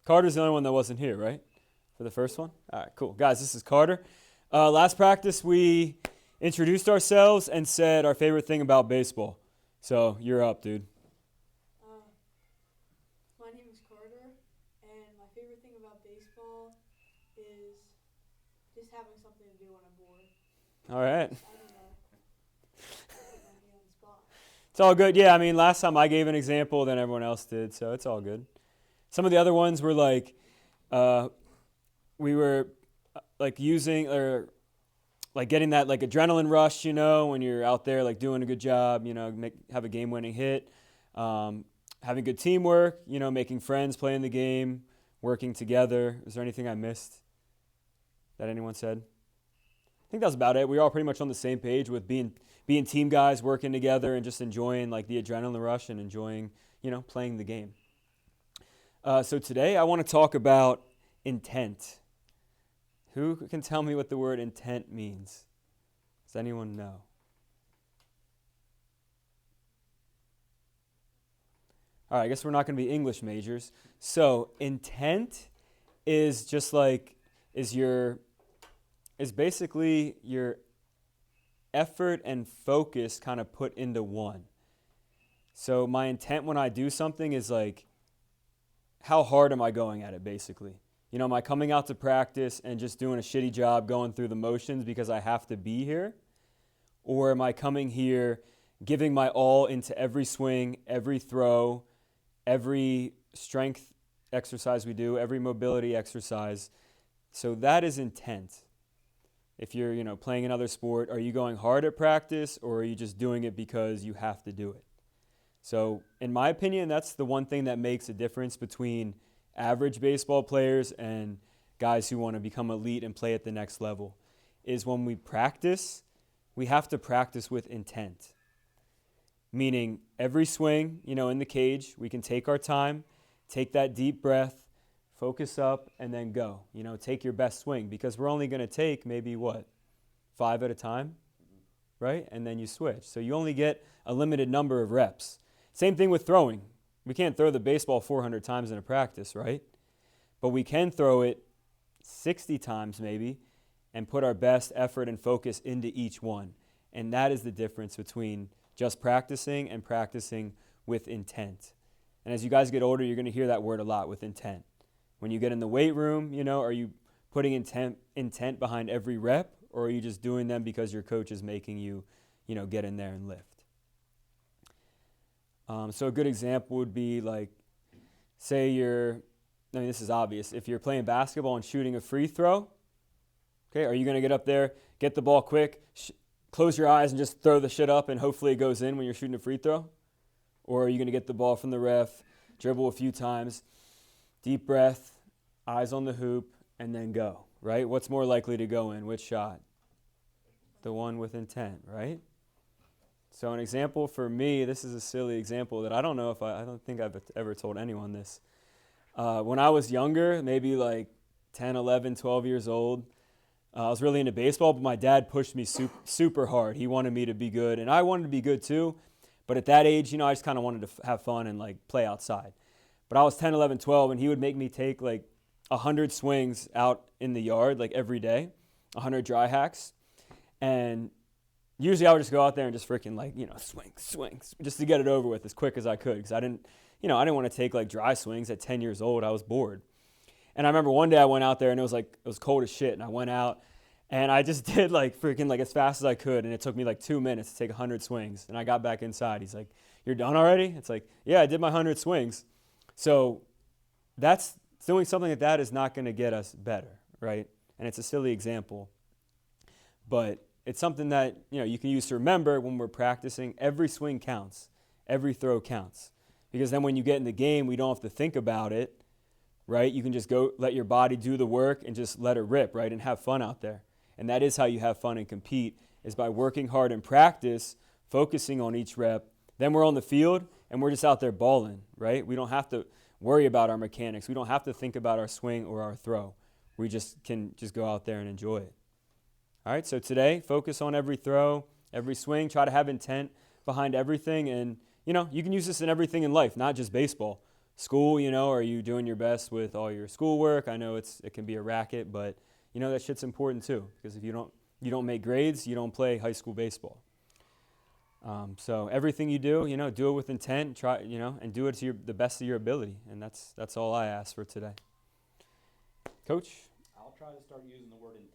Carter's the only one that wasn't here, right? For the first one? All right, cool. Guys, this is Carter. Last practice, we introduced ourselves and said our favorite thing about baseball. So you're up, dude. My name is Carter, and my favorite thing about baseball is just having something to do when I'm bored. All right. I don't know. Put me on the spot. It's all good. Yeah, I mean, last time I gave an example, then everyone else did, so it's all good. Some of the other ones were like, we were like using or like getting that like adrenaline rush, you know, when you're out there like doing a good job, you know, have a game-winning hit, having good teamwork, you know, making friends, playing the game, working together. Is there anything I missed that anyone said? I think that's about it. We were all pretty much on the same page with being team guys, working together, and just enjoying like the adrenaline rush and enjoying, you know, playing the game. So today I want to talk about intent. Who can tell me what the word intent means? Does anyone know? All right, I guess we're not going to be English majors. So intent is just like is basically your effort and focus kind of put into one. So my intent when I do something is like, how hard am I going at it, basically? You know, am I coming out to practice and just doing a shitty job going through the motions because I have to be here? Or am I coming here giving my all into every swing, every throw, every strength exercise we do, every mobility exercise? So that is intent. If you're, you know, playing another sport, are you going hard at practice or are you just doing it because you have to do it? So in my opinion, that's the one thing that makes a difference between average baseball players and guys who want to become elite and play at the next level, is when we practice, we have to practice with intent. Meaning every swing, you know, in the cage, we can take our time, take that deep breath, focus up, and then go. You know, take your best swing because we're only going to take maybe 5 at a time, right? And then you switch. So you only get a limited number of reps. Same thing with throwing. We can't throw the baseball 400 times in a practice, right? But we can throw it 60 times maybe and put our best effort and focus into each one. And that is the difference between just practicing and practicing with intent. And as you guys get older, you're going to hear that word a lot, with intent. When you get in the weight room, you know, are you putting intent behind every rep, or are you just doing them because your coach is making you, you know, get in there and lift? So a good example would be like, say this is obvious. If you're playing basketball and shooting a free throw, okay, are you going to get up there, get the ball quick, close your eyes and just throw the shit up and hopefully it goes in when you're shooting a free throw? Or are you going to get the ball from the ref, dribble a few times, deep breath, eyes on the hoop, and then go, right? What's more likely to go in? Which shot? The one with intent, right? So an example for me, this is a silly example that I don't know if I don't think I've ever told anyone this. When I was younger, maybe like 10, 11, 12 years old, I was really into baseball, but my dad pushed me super hard. He wanted me to be good, and I wanted to be good too. But at that age, you know, I just kind of wanted to have fun and like play outside. But I was 10, 11, 12, and he would make me take like 100 swings out in the yard like every day, 100 dry hacks. And usually I would just go out there and just freaking like, you know, swing, just to get it over with as quick as I could, because I didn't want to take like dry swings at 10 years old. I was bored. And I remember one day I went out there and it was cold as shit, and I went out and I just did like freaking like as fast as I could, and it took me like 2 minutes to take 100 swings, and I got back inside. He's like, "You're done already?" It's like, "Yeah, I did my 100 swings." So that's doing something like that is not going to get us better, right? And it's a silly example, but it's something that, you know, you can use to remember when we're practicing. Every swing counts. Every throw counts. Because then when you get in the game, we don't have to think about it, right? You can just go let your body do the work and just let it rip, right? And have fun out there. And that is how you have fun and compete, is by working hard in practice, focusing on each rep. Then we're on the field and we're just out there balling, right? We don't have to worry about our mechanics. We don't have to think about our swing or our throw. We just can just go out there and enjoy it. All right, so today, focus on every throw, every swing. Try to have intent behind everything. And, you know, you can use this in everything in life, not just baseball. school, are you doing your best with all your schoolwork? I know it can be a racket, but that shit's important too, because if you don't make grades, you don't play high school baseball. So everything you do, do it with intent, try, and do it to the best of your ability. And that's all I ask for today. Coach? I'll try to start using the word intent